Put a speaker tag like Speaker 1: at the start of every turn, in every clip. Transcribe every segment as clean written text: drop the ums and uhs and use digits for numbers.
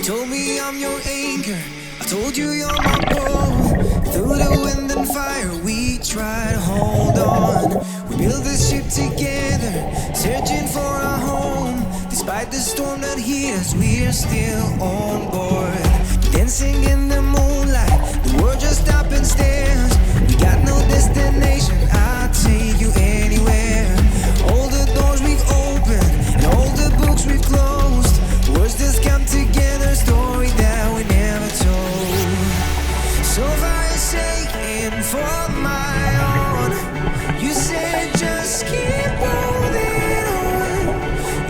Speaker 1: told me I'm your anchor. I told you you're my pole. Through the wind and fire, we tried to hold on. We built this ship together, searching for a home. Despite the storm that hit us, we're still on board. Dancing in the moonlight, the world just stopped and stares. We got no destination, I'll take you anywhere. All the doors we've opened and all the books we've closed. Words just come together, story that we never told. So far you're saying for my own. You said just keep holding on.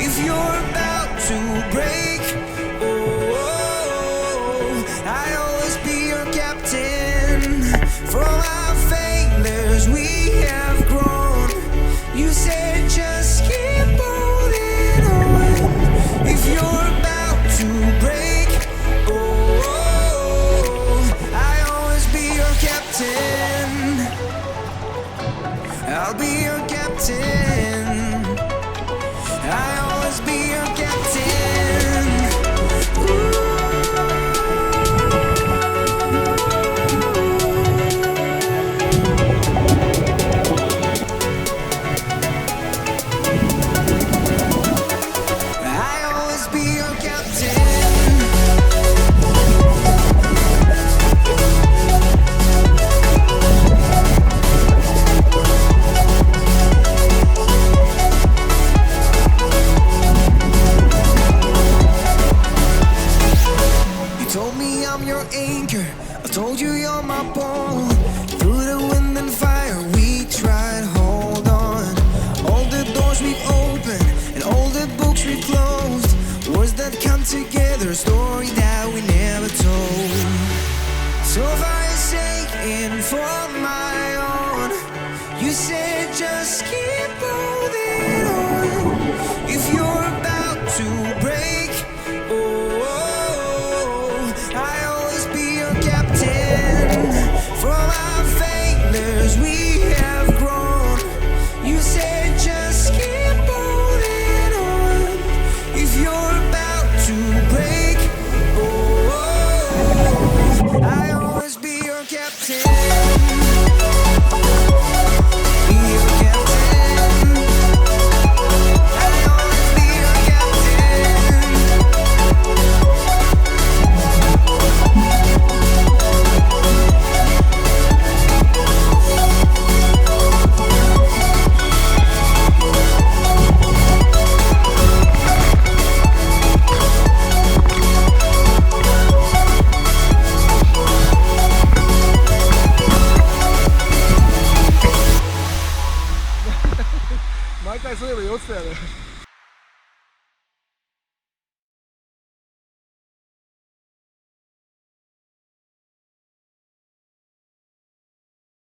Speaker 1: If you're about to break, I'll always be your captain. From our failures we have grown. You said just keep holding on. If you're about to break, I'll always be your captain. I'll be your captain. I'll always be your captain. I'll always be your captain. Told me I'm your anchor. I told you you're my pole. Through the wind and fire, we tried to hold on. All the doors we've opened and all the books we've closed. Words that come together, a story that we never told. So far you're saying for my own. You said just keep holding on. If you're about to break, I'll always be your captain. From our failures we have grown. You said just keep holding on. If you're about to break, I'll always be your captain. Be your captain. I'll always be your captain.
Speaker 2: 毎回そういえば酔ってたよね。